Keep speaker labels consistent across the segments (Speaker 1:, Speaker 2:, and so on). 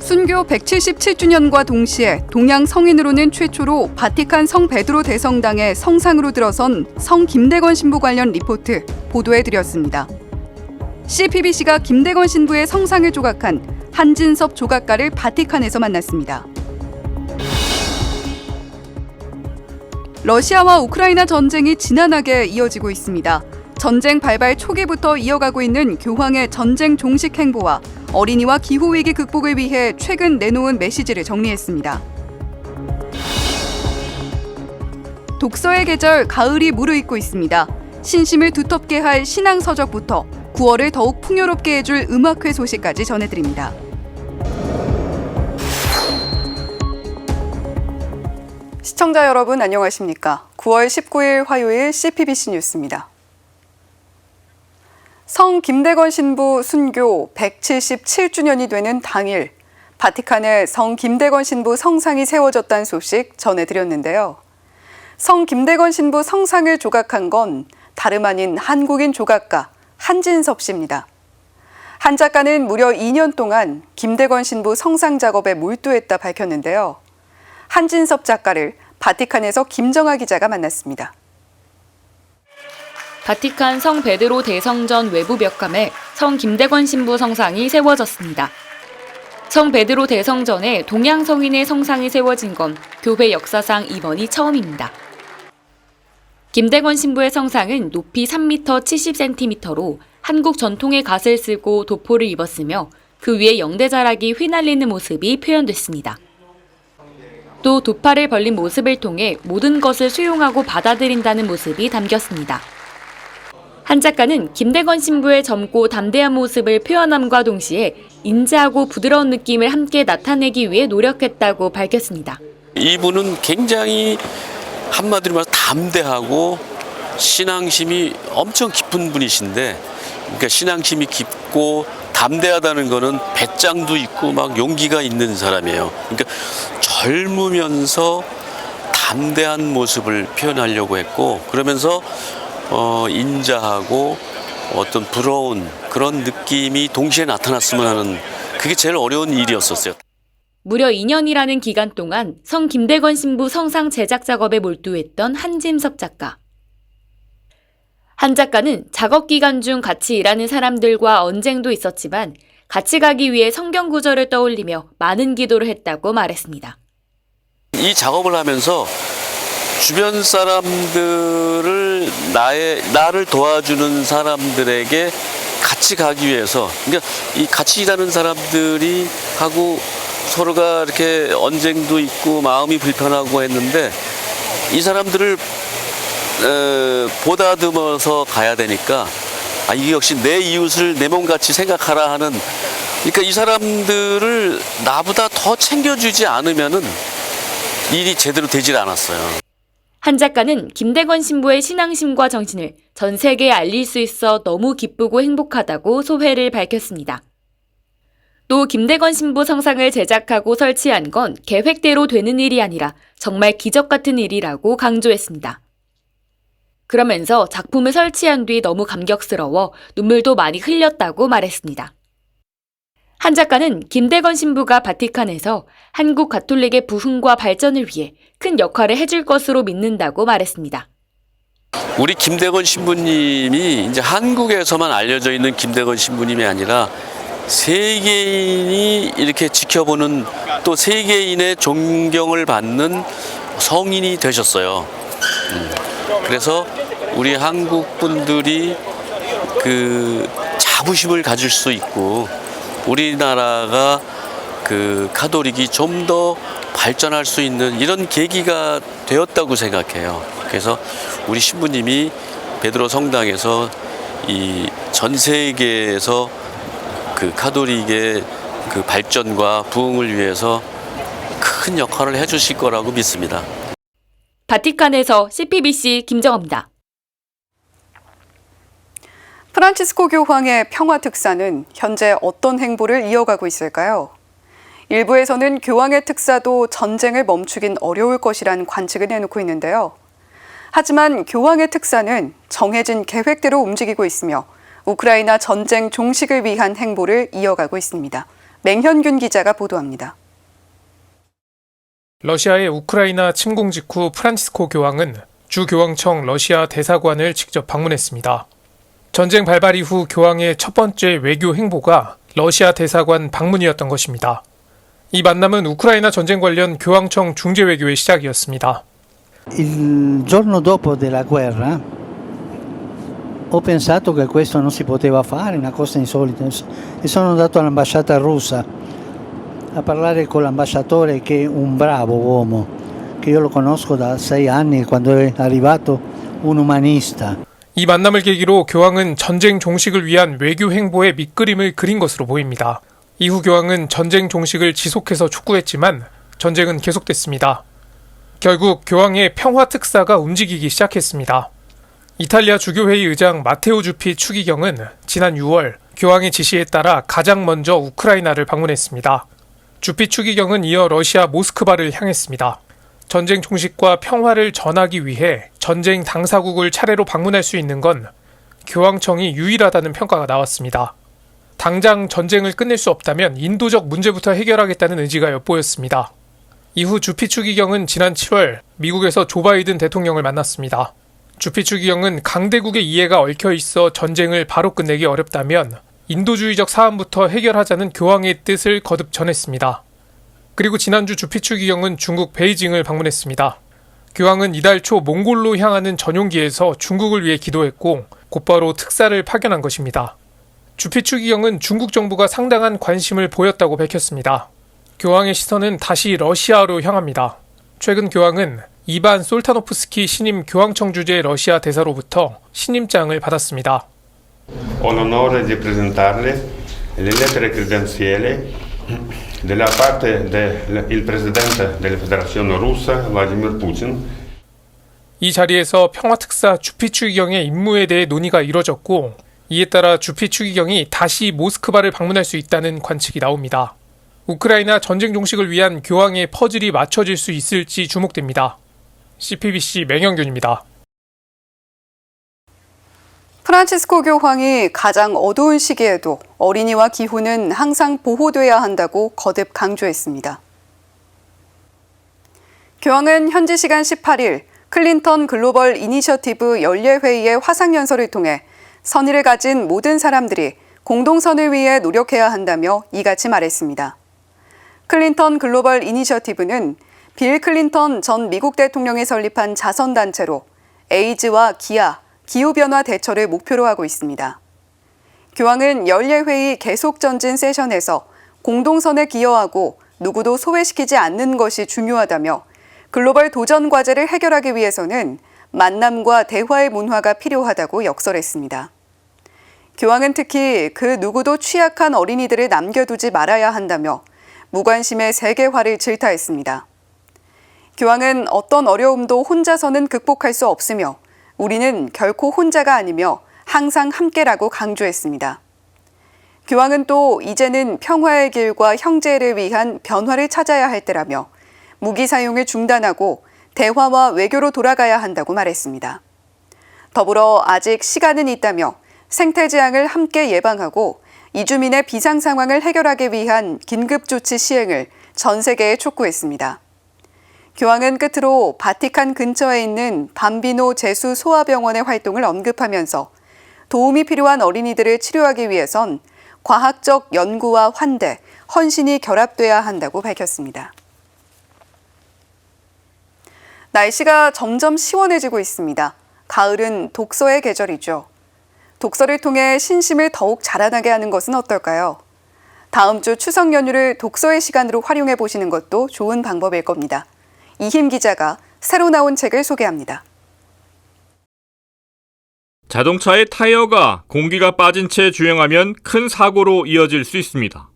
Speaker 1: 순교 177주년과 동시에 동양 성인으로는 최초로 바티칸 성 베드로 대성당의 성상으로 들어선 성 김대건 신부 관련 리포트 보도해드렸습니다. CPBC가 김대건 신부의 성상을 조각한 한진섭 조각가를 바티칸에서 만났습니다. 러시아와 우크라이나 전쟁이 지난하게 이어지고 있습니다. 전쟁 발발 초기부터 이어가고 있는 교황의 전쟁 종식 행보와 어린이와 기후위기 극복을 위해 최근 내놓은 메시지를 정리했습니다. 독서의 계절 가을이 무르익고 있습니다. 신심을 두텁게 할 신앙서적부터 9월을 더욱 풍요롭게 해줄 음악회 소식까지 전해드립니다. 시청자 여러분 안녕하십니까? 9월 19일 화요일 CPBC 뉴스입니다. 성 김대건 신부 순교 177주년이 되는 당일, 바티칸에 성 김대건 신부 성상이 세워졌다는 소식 전해드렸는데요. 성 김대건 신부 성상을 조각한 건 다름 아닌 한국인 조각가 한진섭 씨입니다. 한 작가는 무려 2년 동안 김대건 신부 성상 작업에 몰두했다 밝혔는데요. 한진섭 작가를 바티칸에서 김정아 기자가 만났습니다.
Speaker 2: 바티칸 성 베드로 대성전 외부 벽감에 성 김대건 신부 성상이 세워졌습니다. 성 베드로 대성전에 동양 성인의 성상이 세워진 건 교회 역사상 이번이 처음입니다. 김대건 신부의 성상은 높이 3m 70cm로 한국 전통의 갓을 쓰고 도포를 입었으며 그 위에 영대자락이 휘날리는 모습이 표현됐습니다. 또 두 팔을 벌린 모습을 통해 모든 것을 수용하고 받아들인다는 모습이 담겼습니다. 한 작가는 김대건 신부의 젊고 담대한 모습을 표현함과 동시에 인자하고 부드러운 느낌을 함께 나타내기 위해 노력했다고 밝혔습니다.
Speaker 3: 이분은 굉장히 한마디로 말해서 담대하고 신앙심이 엄청 깊은 분이신데, 그러니까 신앙심이 깊고 담대하다는 거는 배짱도 있고 막 용기가 있는 사람이에요. 그러니까 젊으면서 담대한 모습을 표현하려고 했고, 그러면서 인자하고 어떤 부러운 그런 느낌이 동시에 나타났으면 하는, 그게 제일 어려운 일이었었어요.
Speaker 2: 무려 2년이라는 기간 동안 성 김대건 신부 성상 제작 작업에 몰두했던 한진섭 작가. 한 작가는 작업 기간 중 같이 일하는 사람들과 언쟁도 있었지만 같이 가기 위해 성경 구절을 떠올리며 많은 기도를 했다고 말했습니다.
Speaker 3: 이 작업을 하면서 주변 사람들을 나를 도와주는 사람들에게 같이 가기 위해서, 그러니까 이 같이 일하는 사람들이 하고 서로가 이렇게 언쟁도 있고 마음이 불편하고 했는데 이 사람들을 보다듬어서 가야 되니까, 이게 역시 내 이웃을 내 몸같이 생각하라 하는, 그러니까 이 사람들을 나보다 더 챙겨주지 않으면은 일이 제대로 되질 않았어요.
Speaker 2: 한 작가는 김대건 신부의 신앙심과 정신을 전 세계에 알릴 수 있어 너무 기쁘고 행복하다고 소회를 밝혔습니다. 또 김대건 신부 성상을 제작하고 설치한 건 계획대로 되는 일이 아니라 정말 기적 같은 일이라고 강조했습니다. 그러면서 작품을 설치한 뒤 너무 감격스러워 눈물도 많이 흘렸다고 말했습니다. 한 작가는 김대건 신부가 바티칸에서 한국 가톨릭의 부흥과 발전을 위해 큰 역할을 해줄 것으로 믿는다고 말했습니다.
Speaker 3: 우리 김대건 신부님이 이제 한국에서만 알려져 있는 김대건 신부님이 아니라 세계인이 이렇게 지켜보는, 또 세계인의 존경을 받는 성인이 되셨어요. 그래서 우리 한국 분들이 그 자부심을 가질 수 있고 우리나라가 그 가톨릭이 좀 더 발전할 수 있는 이런 계기가 되었다고 생각해요. 그래서 우리 신부님이 베드로 성당에서 이 전 세계에서 그 가톨릭의 그 발전과 부흥을 위해서 큰 역할을 해주실 거라고 믿습니다.
Speaker 2: 바티칸에서 CPBC 김정아입니다.
Speaker 1: 프란치스코 교황의 평화 특사는 현재 어떤 행보를 이어가고 있을까요? 일부에서는 교황의 특사도 전쟁을 멈추긴 어려울 것이란 관측을 내놓고 있는데요. 하지만 교황의 특사는 정해진 계획대로 움직이고 있으며 우크라이나 전쟁 종식을 위한 행보를 이어가고 있습니다. 맹현균 기자가 보도합니다.
Speaker 4: 러시아의 우크라이나 침공 직후 프란치스코 교황은 주 교황청 러시아 대사관을 직접 방문했습니다. 전쟁 발발 이후 교황의 첫 번째 외교 행보가 러시아 대사관 방문이었던 것입니다. 이 만남은 우크라이나 전쟁 관련 교황청 중재 외교의 시작이었습니다.
Speaker 5: Il giorno dopo della guerra ho pensato che questo non si poteva fare, una cosa insolita, e sono andato all'ambasciata russa a parlare con l'ambasciatore che è un bravo uomo, che io lo conosco da 6 anni quando è arrivato un umanista.
Speaker 4: 이 만남을 계기로 교황은 전쟁 종식을 위한 외교 행보의 밑그림을 그린 것으로 보입니다. 이후 교황은 전쟁 종식을 지속해서 촉구했지만 전쟁은 계속됐습니다. 결국 교황의 평화 특사가 움직이기 시작했습니다. 이탈리아 주교회의 의장 마테오 주피 추기경은 지난 6월 교황의 지시에 따라 가장 먼저 우크라이나를 방문했습니다. 주피 추기경은 이어 러시아 모스크바를 향했습니다. 전쟁 종식과 평화를 전하기 위해 전쟁 당사국을 차례로 방문할 수 있는 건 교황청이 유일하다는 평가가 나왔습니다. 당장 전쟁을 끝낼 수 없다면 인도적 문제부터 해결하겠다는 의지가 엿보였습니다. 이후 주피 추기경은 지난 7월 미국에서 조 바이든 대통령을 만났습니다. 주피 추기경은 강대국의 이해가 얽혀 있어 전쟁을 바로 끝내기 어렵다면 인도주의적 사안부터 해결하자는 교황의 뜻을 거듭 전했습니다. 그리고 지난주 주피 추기경은 중국 베이징을 방문했습니다. 교황은 이달 초 몽골로 향하는 전용기에서 중국을 위해 기도했고 곧바로 특사를 파견한 것입니다. 주피 추기경은 중국 정부가 상당한 관심을 보였다고 밝혔습니다. 교황의 시선은 다시 러시아로 향합니다. 최근 교황은 이반 솔타노프스키 신임 교황청 주재 러시아 대사로부터 신임장을 받았습니다.
Speaker 6: Ho l'onore di presentarle le lettere credenziali della parte del presidente della Federazione Russa, Vladimir Putin.
Speaker 4: 이 자리에서 평화특사 주피 추기경의 임무에 대해 논의가 이뤄졌고 이에 따라 주피 추기경이 다시 모스크바를 방문할 수 있다는 관측이 나옵니다. 우크라이나 전쟁 종식을 위한 교황의 퍼즐이 맞춰질 수 있을지 주목됩니다. CPBC 맹현균입니다.
Speaker 1: 프란치스코 교황이 가장 어두운 시기에도 어린이와 기후는 항상 보호돼야 한다고 거듭 강조했습니다. 교황은 현지 시간 18일 클린턴 글로벌 이니셔티브 연례회의의 화상연설을 통해 선의를 가진 모든 사람들이 공동선을 위해 노력해야 한다며 이같이 말했습니다. 클린턴 글로벌 이니셔티브는 빌 클린턴 전 미국 대통령이 설립한 자선단체로 에이즈와 기아, 기후변화 대처를 목표로 하고 있습니다. 교황은 연례회의 계속 전진 세션에서 공동선에 기여하고 누구도 소외시키지 않는 것이 중요하다며 글로벌 도전 과제를 해결하기 위해서는 만남과 대화의 문화가 필요하다고 역설했습니다. 교황은 특히 그 누구도 취약한 어린이들을 남겨두지 말아야 한다며 무관심의 세계화를 질타했습니다. 교황은 어떤 어려움도 혼자서는 극복할 수 없으며 우리는 결코 혼자가 아니며 항상 함께라고 강조했습니다. 교황은 또 이제는 평화의 길과 형제를 위한 변화를 찾아야 할 때라며 무기 사용을 중단하고 대화와 외교로 돌아가야 한다고 말했습니다. 더불어 아직 시간은 있다며 생태재앙을 함께 예방하고 이주민의 비상 상황을 해결하기 위한 긴급조치 시행을 전 세계에 촉구했습니다. 교황은 끝으로 바티칸 근처에 있는 밤비노 제수 소아병원의 활동을 언급하면서 도움이 필요한 어린이들을 치료하기 위해선 과학적 연구와 환대, 헌신이 결합돼야 한다고 밝혔습니다. 날씨가 점점 시원해지고 있습니다. 가을은 독서의 계절이죠. 독서를 통해 신심을 더욱 자라나게 하는 것은 어떨까요? 다음 주 추석 연휴를 독서의 시간으로 활용해 보시는 것도 좋은 방법일 겁니다. 이힘 기자가 새로 나온 책을 소개합니다.
Speaker 7: 자동차의 타이어가 공기가 빠진 채 주행하면 큰 사고로 이어질 수 있습니다.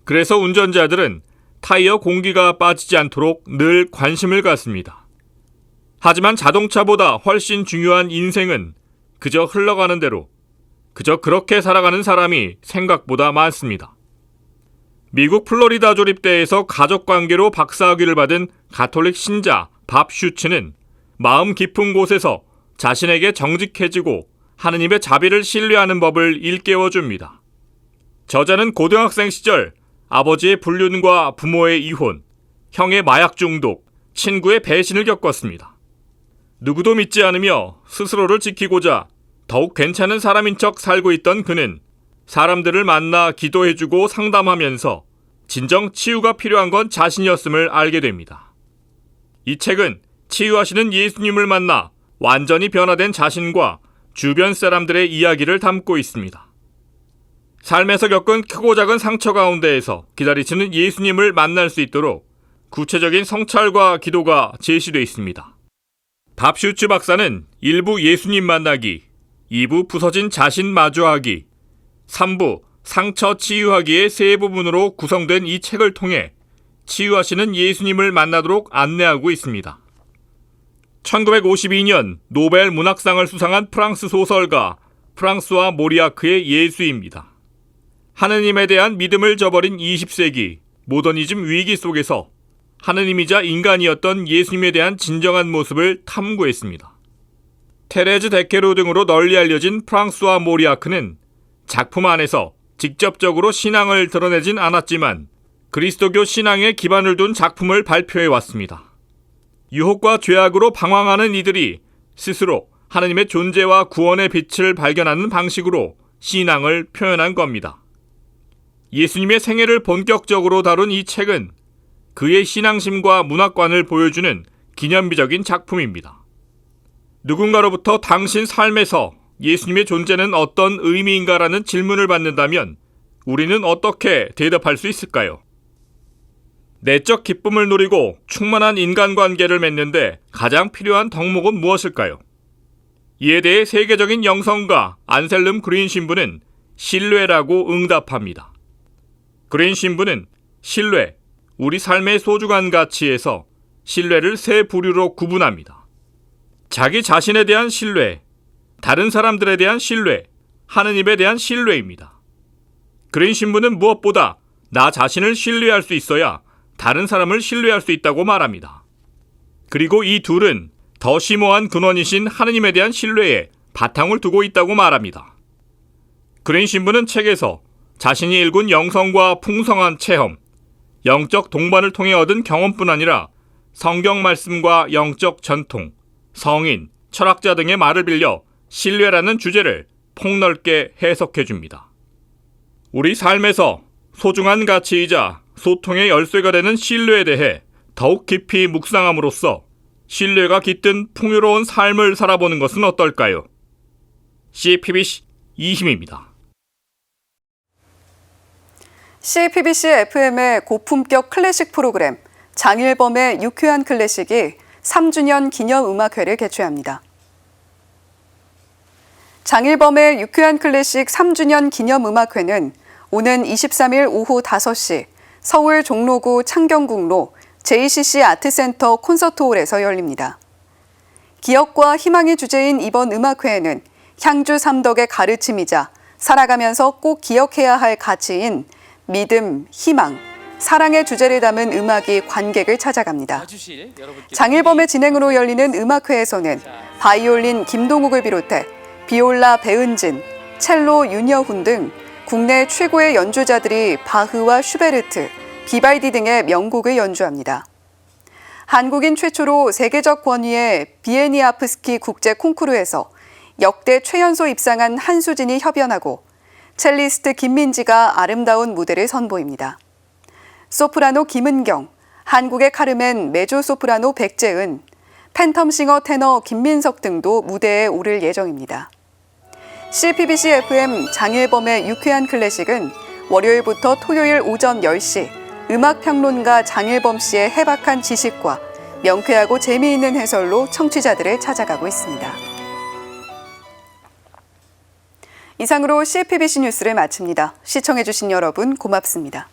Speaker 7: 그래서 운전자들은 타이어 공기가 빠지지 않도록 늘 관심을 갖습니다. 하지만 자동차보다 훨씬 중요한 인생은 그저 흘러가는 대로, 그저 그렇게 살아가는 사람이 생각보다 많습니다. 미국 플로리다 조립대에서 가족관계로 박사학위를 받은 가톨릭 신자 밥 슈츠는 마음 깊은 곳에서 자신에게 정직해지고 하느님의 자비를 신뢰하는 법을 일깨워줍니다. 저자는 고등학생 시절 아버지의 불륜과 부모의 이혼, 형의 마약 중독, 친구의 배신을 겪었습니다. 누구도 믿지 않으며 스스로를 지키고자 더욱 괜찮은 사람인 척 살고 있던 그는 사람들을 만나 기도해주고 상담하면서 진정 치유가 필요한 건 자신이었음을 알게 됩니다. 이 책은 치유하시는 예수님을 만나 완전히 변화된 자신과 주변 사람들의 이야기를 담고 있습니다. 삶에서 겪은 크고 작은 상처 가운데에서 기다리시는 예수님을 만날 수 있도록 구체적인 성찰과 기도가 제시되어 있습니다. 밥슈츠 박사는 1부 예수님 만나기, 2부 부서진 자신 마주하기, 3부 상처 치유하기의 세 부분으로 구성된 이 책을 통해 치유하시는 예수님을 만나도록 안내하고 있습니다. 1952년 노벨 문학상을 수상한 프랑스 소설가 프랑스와 모리아크의 예수입니다. 하느님에 대한 믿음을 저버린 20세기 모더니즘 위기 속에서 하느님이자 인간이었던 예수님에 대한 진정한 모습을 탐구했습니다. 테레즈 데케로 등으로 널리 알려진 프랑스와 모리아크는 작품 안에서 직접적으로 신앙을 드러내진 않았지만 그리스도교 신앙에 기반을 둔 작품을 발표해왔습니다. 유혹과 죄악으로 방황하는 이들이 스스로 하느님의 존재와 구원의 빛을 발견하는 방식으로 신앙을 표현한 겁니다. 예수님의 생애를 본격적으로 다룬 이 책은 그의 신앙심과 문화관을 보여주는 기념비적인 작품입니다. 누군가로부터 당신 삶에서 예수님의 존재는 어떤 의미인가라는 질문을 받는다면 우리는 어떻게 대답할 수 있을까요? 내적 기쁨을 누리고 충만한 인간관계를 맺는데 가장 필요한 덕목은 무엇일까요? 이에 대해 세계적인 영성가 안셀름 그린 신부는 신뢰라고 응답합니다. 그린 신부는 신뢰, 우리 삶의 소중한 가치에서 신뢰를 세 부류로 구분합니다. 자기 자신에 대한 신뢰, 다른 사람들에 대한 신뢰, 하느님에 대한 신뢰입니다. 그린 신부는 무엇보다 나 자신을 신뢰할 수 있어야 다른 사람을 신뢰할 수 있다고 말합니다. 그리고 이 둘은 더 심오한 근원이신 하느님에 대한 신뢰에 바탕을 두고 있다고 말합니다. 그린 신부는 책에서 자신이 일군 영성과 풍성한 체험, 영적 동반을 통해 얻은 경험뿐 아니라 성경 말씀과 영적 전통, 성인, 철학자 등의 말을 빌려 신뢰라는 주제를 폭넓게 해석해 줍니다. 우리 삶에서 소중한 가치이자 소통의 열쇠가 되는 신뢰에 대해 더욱 깊이 묵상함으로써 신뢰가 깃든 풍요로운 삶을 살아보는 것은 어떨까요? CPBC 이힘입니다.
Speaker 1: CPBC FM의 고품격 클래식 프로그램 장일범의 유쾌한 클래식이 3주년 기념 음악회를 개최합니다. 장일범의 유쾌한 클래식 3주년 기념 음악회는 오는 23일 오후 5시 서울 종로구 창경궁로 JCC 아트센터 콘서트홀에서 열립니다. 기억과 희망이 주제인 이번 음악회에는 향주 삼덕의 가르침이자 살아가면서 꼭 기억해야 할 가치인 믿음, 희망, 사랑의 주제를 담은 음악이 관객을 찾아갑니다. 장일범의 진행으로 열리는 음악회에서는 바이올린 김동욱을 비롯해 비올라 배은진, 첼로 윤여훈 등 국내 최고의 연주자들이 바흐와 슈베르트, 비발디 등의 명곡을 연주합니다. 한국인 최초로 세계적 권위의 비에니아프스키 국제 콩쿠르에서 역대 최연소 입상한 한수진이 협연하고 첼리스트 김민지가 아름다운 무대를 선보입니다. 소프라노 김은경, 한국의 카르멘 메조소프라노 백재은, 팬텀싱어 테너 김민석 등도 무대에 오를 예정입니다. CPBC FM 장일범의 유쾌한 클래식은 월요일부터 토요일 오전 10시 음악평론가 장일범 씨의 해박한 지식과 명쾌하고 재미있는 해설로 청취자들을 찾아가고 있습니다. 이상으로 CPBC 뉴스를 마칩니다. 시청해주신 여러분 고맙습니다.